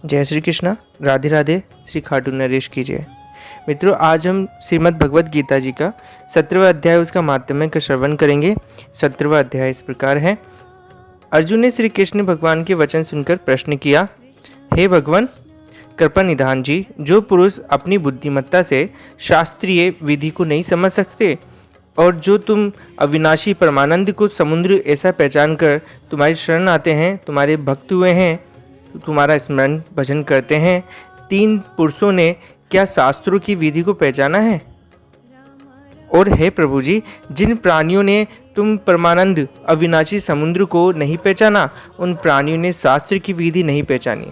जय श्री कृष्णा, राधे राधे, श्री खाटू नरेश की जय। मित्रों, आज हम श्रीमद् भगवद गीता जी का 17वां अध्याय उसका माध्यम का श्रवण करेंगे। 17वां अध्याय इस प्रकार है। अर्जुन ने श्री कृष्ण भगवान के वचन सुनकर प्रश्न किया, हे भगवान कृपा निधान जी, जो पुरुष अपनी बुद्धिमत्ता से शास्त्रीय विधि को नहीं समझ सकते और जो तुम अविनाशी परमानंद को समुद्र ऐसा पहचान कर तुम्हारी शरण आते हैं, तुम्हारे भक्त हुए हैं, तुम्हारा स्मरण भजन करते हैं, तीन पुरुषों ने क्या शास्त्रों की विधि को पहचाना है? और हे प्रभु जी, जिन प्राणियों ने तुम परमानंद अविनाशी समुद्र को नहीं पहचाना, उन प्राणियों ने शास्त्र की विधि नहीं पहचानी।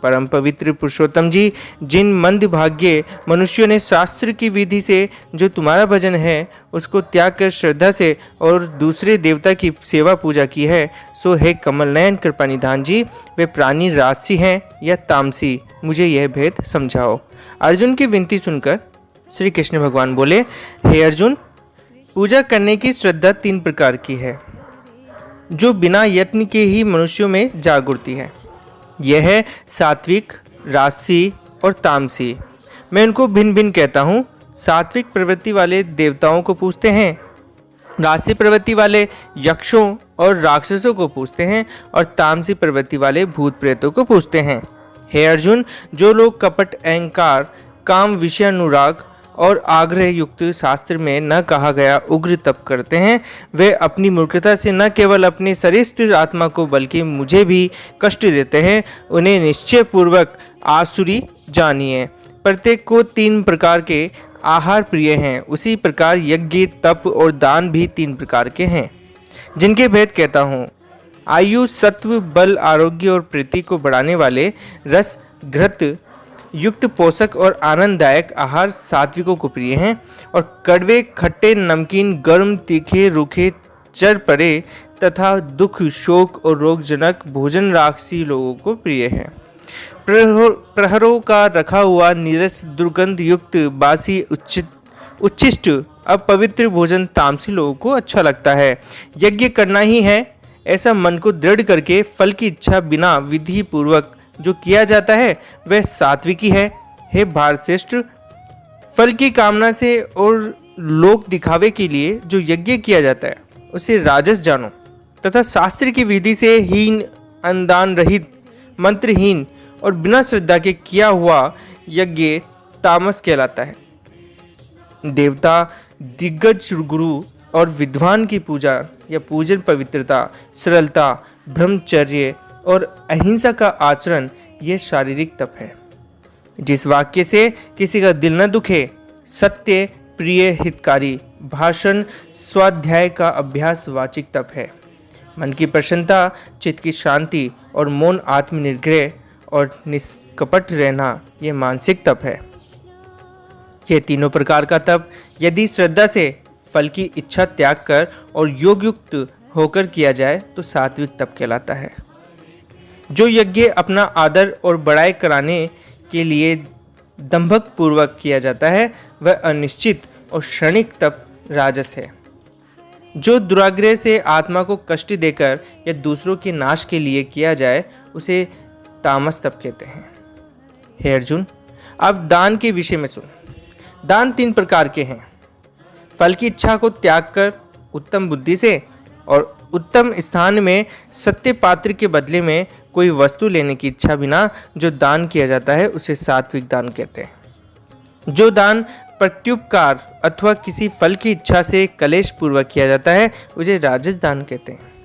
परम पवित्र पुरुषोत्तम जी, जिन मंदभाग्य मनुष्यों ने शास्त्र की विधि से जो तुम्हारा भजन है उसको त्याग कर श्रद्धा से और दूसरे देवता की सेवा पूजा की है, सो हे कमल नयन कृपा निधान जी, वे प्राणी राजसी हैं या तामसी, मुझे यह भेद समझाओ। अर्जुन की विनती सुनकर श्री कृष्ण भगवान बोले, हे अर्जुन, पूजा करने की श्रद्धा तीन प्रकार की है जो बिना यत्न के ही मनुष्यों में जाग उठती है। यह है सात्विक, राजसी और तामसी। मैं उनको भिन्न भिन्न कहता हूँ। सात्विक प्रवृत्ति वाले देवताओं को पूजते हैं, राजसी प्रवृत्ति वाले यक्षों और राक्षसों को पूजते हैं और तामसी प्रवृत्ति वाले भूत प्रेतों को पूजते हैं। हे अर्जुन, जो लोग कपट, अहंकार, काम, विषय अनुराग और आग्रह युक्त शास्त्र में न कहा गया उग्र तप करते हैं, वे अपनी मूर्खता से न केवल अपने शरीर आत्मा को बल्कि मुझे भी कष्ट देते हैं। उन्हें निश्चय पूर्वक आसुरी जानिए। प्रत्येक को तीन प्रकार के आहार प्रिय हैं। उसी प्रकार यज्ञ, तप और दान भी तीन प्रकार के हैं, जिनके भेद कहता हूँ। आयु, सत्व, बल, आरोग्य और प्रीति को बढ़ाने वाले रस घृत युक्त पोषक और आनंददायक आहार सात्विकों को प्रिय हैं, और कड़वे, खट्टे, नमकीन, गर्म, तीखे, रूखे, चर परे तथा दुख, शोक और रोगजनक भोजन राक्षसी लोगों को प्रिय है। प्रहरों का रखा हुआ नीरस, दुर्गंध युक्त, बासी, उच्छिष्ट, अपवित्र भोजन तामसी लोगों को अच्छा लगता है। यज्ञ करना ही है ऐसा मन को दृढ़ करके फल की इच्छा बिना विधि पूर्वक जो किया जाता है वह सात्विकी है। हे भारतश्रेष्ठ, फल की कामना से और लोक दिखावे के लिए जो यज्ञ किया जाता है उसे राजस जानो, तथा शास्त्र की विधि से हीन, अनुदान रहित, मंत्रहीन और बिना श्रद्धा के किया हुआ यज्ञ तामस कहलाता है। देवता, दिग्गज गुरु और विद्वान की पूजा या पूजन पवित्रता, सरलता, ब्रह्मचर्य और अहिंसा का आचरण यह शारीरिक तप है। जिस वाक्य से किसी का दिल न दुखे, सत्य, प्रिय, हितकारी भाषण, स्वाध्याय का अभ्यास वाचिक तप है। मन की प्रसन्नता, चित्त की शांति और मौन, आत्मनिग्रह और निष्कपट रहना यह मानसिक तप है। ये तीनों प्रकार का तप यदि श्रद्धा से फल की इच्छा त्याग कर और योग युक्त होकर किया जाए तो सात्विक तप कहलाता है। जो यज्ञ अपना आदर और बड़ाई कराने के लिए दंभक पूर्वक किया जाता है वह अनिश्चित और क्षणिक तप राजस है। जो दुराग्रह से आत्मा को कष्ट देकर या दूसरों के नाश के लिए किया जाए उसे तामस तप कहते हैं। हे अर्जुन, अब दान के विषय में सुन। दान तीन प्रकार के हैं। फल की इच्छा को त्याग कर उत्तम बुद्धि से और उत्तम स्थान में सत्य पात्र के बदले में कोई वस्तु लेने की इच्छा बिना जो दान किया जाता है उसे सात्विक दान कहते हैं। जो दान प्रत्युपकार अथवा किसी फल की इच्छा से कलेश पूर्वक किया जाता है उसे राजस दान कहते हैं।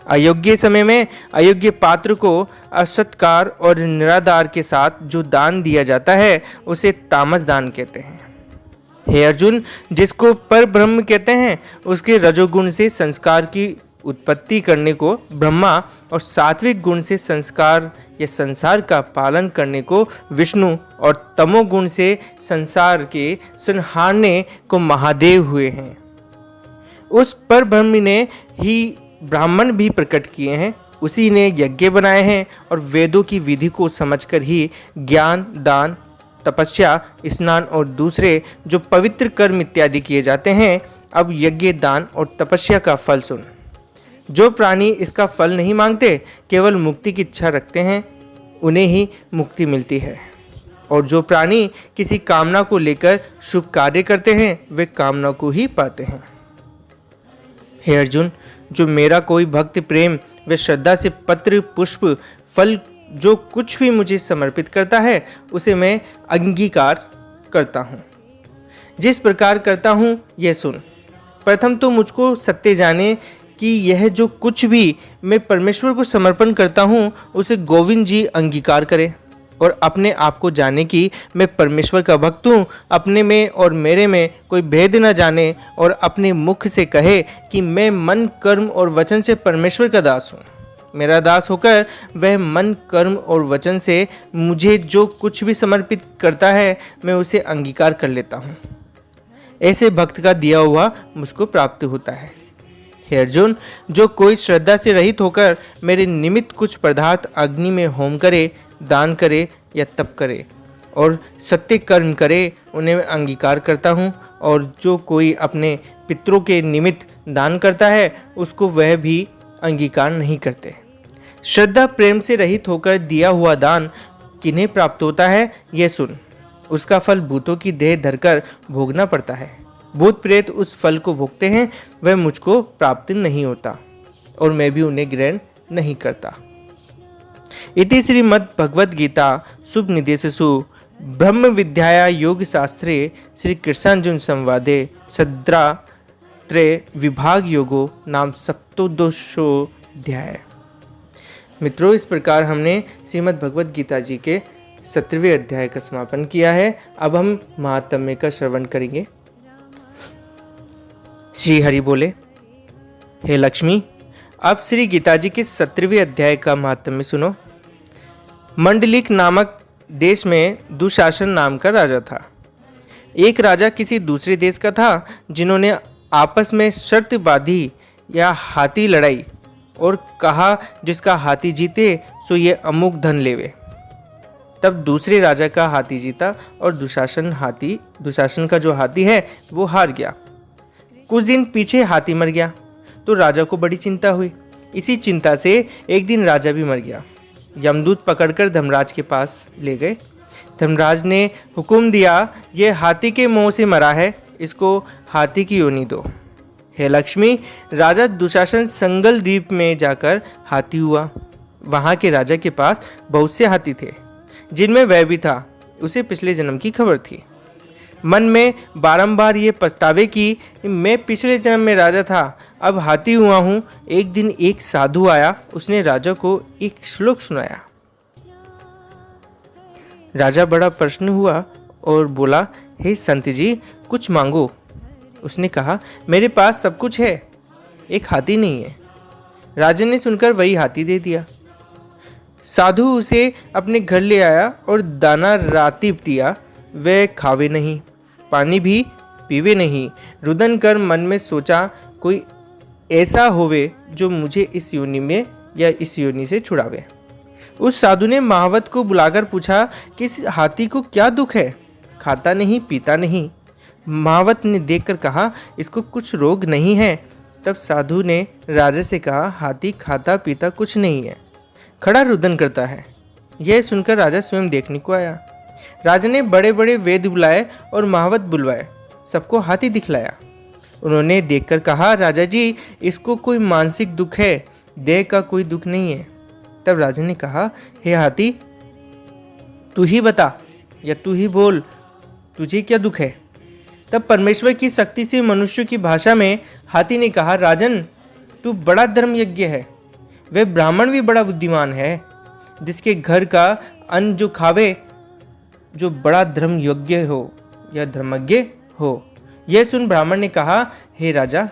अयोग्य समय में अयोग्य पात्र को असत्कार और निराधार के साथ जो दान दिया जाता है उसे तामस दान कहते हैं। हे अर्जुन, जिसको पर ब्रह्म कहते हैं उसके रजोगुण से संस्कार की उत्पत्ति करने को ब्रह्मा और सात्विक गुण से संस्कार या संसार का पालन करने को विष्णु और तमोगुण से संसार के संहारने को महादेव हुए हैं। उस पर ब्रह्म ने ही ब्राह्मण भी प्रकट किए हैं, उसी ने यज्ञ बनाए हैं और वेदों की विधि को समझकर ही ज्ञान, दान, तपस्या, स्नान और दूसरे जो पवित्र कर्म इत्यादि किए जाते हैं। अब यज्ञ, दान और तपस्या का फल सुन। जो प्राणी इसका फल नहीं मांगते, केवल मुक्ति की इच्छा रखते हैं, उन्हें ही मुक्ति मिलती है। और जो प्राणी किसी कामना को लेकर शुभ कार्य करते हैं वे कामना को ही पाते हैं। हे अर्जुन, जो मेरा कोई भक्त प्रेम व श्रद्धा से पत्र पुष्प फल जो कुछ भी मुझे समर्पित करता है उसे मैं अंगीकार करता हूँ। जिस प्रकार करता हूँ यह सुन। प्रथम तो मुझको सत्य जाने कि यह जो कुछ भी मैं परमेश्वर को समर्पण करता हूँ उसे गोविंद जी अंगीकार करें, और अपने आप को जाने कि मैं परमेश्वर का भक्त हूँ, अपने में और मेरे में कोई भेद न जाने, और अपने मुख से कहे कि मैं मन कर्म और वचन से परमेश्वर का दास हूँ। मेरा दास होकर वह मन कर्म और वचन से मुझे जो कुछ भी समर्पित करता है मैं उसे अंगीकार कर लेता हूँ। ऐसे भक्त का दिया हुआ मुझको प्राप्त होता है। हे अर्जुन, जो कोई श्रद्धा से रहित होकर मेरे निमित्त कुछ पदार्थ अग्नि में होम करे, दान करे या तप करे और सत्य कर्म करे, उन्हें मैं अंगीकार करता हूँ। और जो कोई अपने पितरों के निमित्त दान करता है उसको वह भी अंगीकार नहीं करते। श्रद्धा प्रेम से रहित होकर दिया हुआ दान किन्हें प्राप्त होता है यह सुन। उसका फल भूतों की देह धरकर भोगना पड़ता है। भूत प्रेत उस फल को भोगते हैं, वह मुझको प्राप्त नहीं होता और मैं भी उन्हें ग्रहण नहीं करता। इति श्रीमद् भगवद गीता सुपनिदेशसु ब्रह्म विद्याया योग शास्त्रे श्री कृष्णार्जुन संवादे सद्रात्रय विभाग योगो नाम सप्तदशोऽध्याय। मित्रों, इस प्रकार हमने श्रीमद् भगवद गीता जी के 17वें अध्याय का समापन किया है। अब हम महात्म्य का श्रवण करेंगे। श्री हरि बोले। हे लक्ष्मी, अब श्री गीता जी के 17वें अध्याय का महात्म्य सुनो। मंडलिक नामक देश में दुशासन नाम का राजा था। एक राजा किसी दूसरे देश का था, जिन्होंने आपस में शर्त बांधी या हाथी लड़ाई और कहा जिसका हाथी जीते सो ये अमुक धन लेवे। तब दूसरे राजा का हाथी जीता और दुशासन का जो हाथी है वो हार गया। कुछ दिन पीछे हाथी मर गया तो राजा को बड़ी चिंता हुई। इसी चिंता से एक दिन राजा भी मर गया। यमदूत पकड़कर धर्मराज के पास ले गए। धर्मराज ने हुक्म दिया, ये हाथी के मुंह से मरा है, इसको हाथी की योनि दो। हे लक्ष्मी, राजा दुशासन संगल द्वीप में जाकर हाथी हुआ। वहाँ के राजा के पास बहुत से हाथी थे, जिनमें वह भी था। उसे पिछले जन्म की खबर थी। मन में बारंबार ये पछतावे कि मैं पिछले जन्म में राजा था, अब हाथी हुआ हूँ। एक दिन एक साधु आया, उसने राजा को एक श्लोक सुनाया। राजा बड़ा प्रसन्न हुआ और बोला, हे संत जी, कुछ मांगो। उसने कहा, मेरे पास सब कुछ है, एक हाथी नहीं है। राजा ने सुनकर वही हाथी दे दिया। साधु उसे अपने घर ले आया और दाना रातिब दिया। वे खावे नहीं, पानी भी पीवे नहीं। रुदन कर मन में सोचा, कोई ऐसा होवे जो मुझे इस योनि में या इस योनि से छुड़ावे। उस साधु ने महावत को बुलाकर पूछा कि इस हाथी को क्या दुख है, खाता नहीं पीता नहीं। महावत ने देखकर कहा, इसको कुछ रोग नहीं है। तब साधु ने राजा से कहा, हाथी खाता पीता कुछ नहीं है, खड़ा रुदन करता है। यह सुनकर राजा स्वयं देखने को आया। राजा ने बड़े बड़े वैद्य बुलाए और महावत बुलवाए, सबको हाथी दिखलाया। उन्होंने देखकर कहा, राजा जी, इसको कोई मानसिक दुख है, देह का कोई दुख नहीं है। तब राजा ने कहा, हे हाथी, तू ही बता या तू ही बोल, तुझे क्या दुख है। तब परमेश्वर की शक्ति से मनुष्य की भाषा में हाथी ने कहा, राजन, तू बड़ा धर्म यज्ञ है। वह ब्राह्मण भी बड़ा बुद्धिमान है, जिसके घर का अन्न जो खावे, जो बड़ा धर्म योग्य हो या धर्मज्ञ हो। यह सुन ब्राह्मण ने कहा, हे राजा,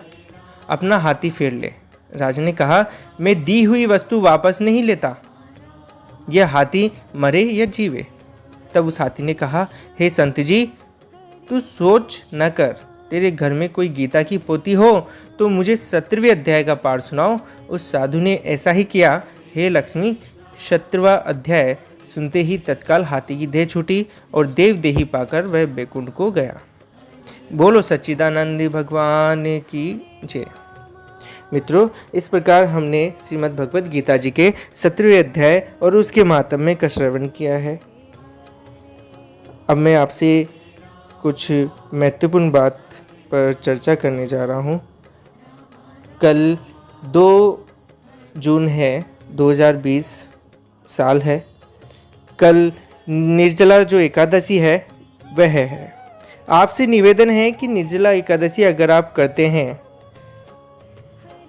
अपना हाथी फेर ले। राजा ने कहा, मैं दी हुई वस्तु वापस नहीं लेता, यह हाथी मरे या जीवे। तब उस हाथी ने कहा, हे संत जी, तू सोच न कर, तेरे घर में कोई गीता की पोथी हो तो मुझे 17वें अध्याय का पाठ सुनाओ। उस साधु ने ऐसा ही किया। हे लक्ष्मी, 17वां अध्याय सुनते ही तत्काल हाथी की देह छूटी और देव देही पाकर वह बैकुंठ को गया। बोलो सच्चिदानंद भगवान की जय। मित्रों, इस प्रकार हमने श्रीमद् भगवद गीता जी के 17वें अध्याय और उसके महात्म्य का श्रवण किया है। अब मैं आपसे कुछ महत्वपूर्ण बात पर चर्चा करने जा रहा हूँ। कल 2 जून है, 2020 साल है। कल निर्जला जो एकादशी है वह है। आपसे निवेदन है कि निर्जला एकादशी अगर आप करते हैं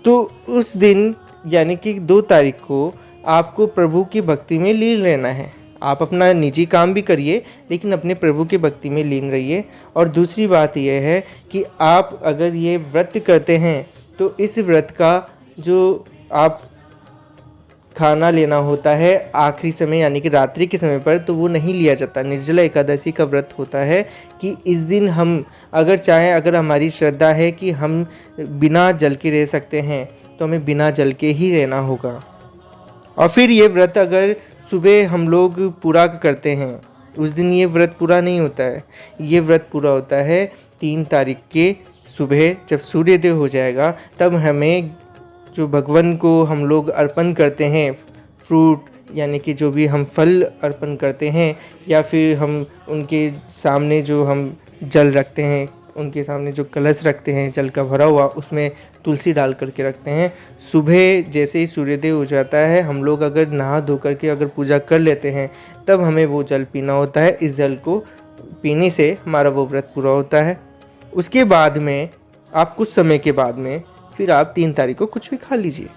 तो उस दिन यानी कि 2 तारीख को आपको प्रभु की भक्ति में लीन रहना है। आप अपना निजी काम भी करिए लेकिन अपने प्रभु की भक्ति में लीन रहिए। और दूसरी बात यह है कि आप अगर ये व्रत करते हैं तो इस व्रत का जो आप खाना लेना होता है आखिरी समय यानी कि रात्रि के समय पर, तो वो नहीं लिया जाता। निर्जला एकादशी का व्रत होता है कि इस दिन हम अगर चाहें, अगर हमारी श्रद्धा है कि हम बिना जल के रह सकते हैं तो हमें बिना जल के ही रहना होगा। और फिर ये व्रत अगर सुबह हम लोग पूरा करते हैं, उस दिन ये व्रत पूरा नहीं होता है। ये व्रत पूरा होता है 3 तारीख के सुबह, जब सूर्योदय हो जाएगा तब हमें जो भगवान को हम लोग अर्पण करते हैं, फ्रूट यानी कि जो भी हम फल अर्पण करते हैं, या फिर हम उनके सामने जो हम जल रखते हैं, उनके सामने जो कलश रखते हैं जल का भरा हुआ, उसमें तुलसी डाल करके रखते हैं। सुबह जैसे ही सूर्योदय हो जाता है हम लोग अगर नहा धो करके अगर पूजा कर लेते हैं तब हमें वो जल पीना होता है। इस जल को पीने से हमारा वो व्रत पूरा होता है। उसके बाद में आप कुछ समय के बाद में फिर आप 3 तारीख को कुछ भी खा लीजिए,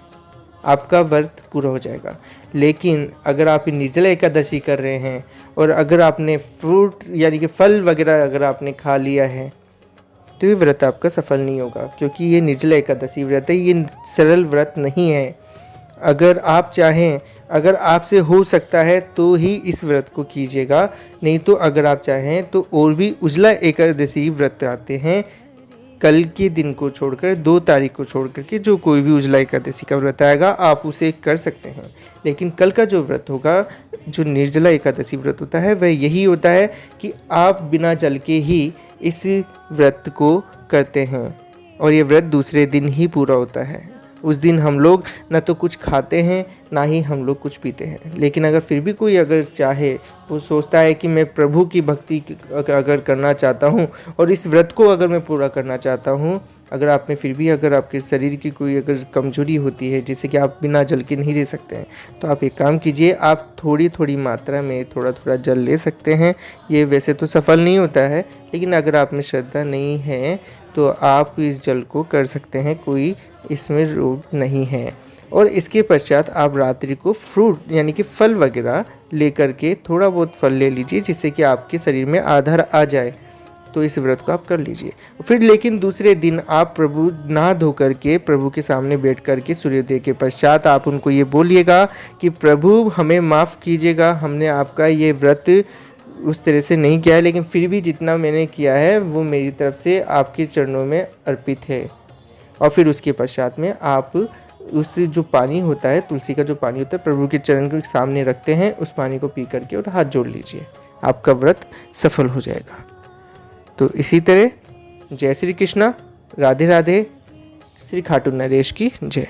आपका व्रत पूरा हो जाएगा। लेकिन अगर आप निर्जला एकादशी कर रहे हैं और अगर आपने फ्रूट यानी कि फल वगैरह अगर आपने खा लिया है तो ये व्रत आपका सफल नहीं होगा, क्योंकि ये निर्जला एकादशी व्रत है, ये सरल व्रत नहीं है। अगर आप चाहें, अगर आपसे हो सकता है तो ही इस व्रत को कीजिएगा, नहीं तो अगर आप चाहें तो और भी उजला एकादशी व्रत आते हैं। कल के दिन को छोड़कर 2 तारीख को छोड़कर के जो कोई भी उजला एकादशी का व्रत आएगा आप उसे कर सकते हैं। लेकिन कल का जो व्रत होगा, जो निर्जला एकादशी व्रत होता है, वह यही होता है कि आप बिना जल के ही इस व्रत को करते हैं और ये व्रत दूसरे दिन ही पूरा होता है। उस दिन हम लोग ना तो कुछ खाते हैं ना ही हम लोग कुछ पीते हैं। लेकिन अगर फिर भी कोई अगर चाहे, वो सोचता है कि मैं प्रभु की भक्ति अगर करना चाहता हूँ और इस व्रत को अगर मैं पूरा करना चाहता हूँ, अगर आप में फिर भी अगर आपके शरीर की कोई अगर कमजोरी होती है जिससे कि आप बिना जल के नहीं रह सकते हैं, तो आप एक काम कीजिए, आप थोड़ी थोड़ी मात्रा में थोड़ा थोड़ा जल ले सकते हैं। ये वैसे तो सफल नहीं होता है, लेकिन अगर आप में श्रद्धा नहीं है तो आप इस जल को कर सकते हैं, कोई इसमें रोग नहीं है। और इसके पश्चात आप रात्रि को फ्रूट यानी कि फल वगैरह ले करके थोड़ा बहुत फल ले लीजिए जिससे कि आपके शरीर में आधार आ जाए, तो इस व्रत को आप कर लीजिए। फिर लेकिन दूसरे दिन आप प्रभु नहा धो करके प्रभु के सामने बैठ करके सूर्योदय के पश्चात आप उनको ये बोलिएगा कि प्रभु हमें माफ़ कीजिएगा, हमने आपका ये व्रत उस तरह से नहीं किया है, लेकिन फिर भी जितना मैंने किया है वो मेरी तरफ से आपके चरणों में अर्पित है। और फिर उसके पश्चात में आप उस जो पानी होता है, तुलसी का जो पानी होता है, प्रभु के चरण के सामने रखते हैं, उस पानी को पी करके और हाथ जोड़ लीजिए, आपका व्रत सफल हो जाएगा। तो इसी तरह जय श्री कृष्णा, राधे राधे, श्री खाटू नरेश की जय।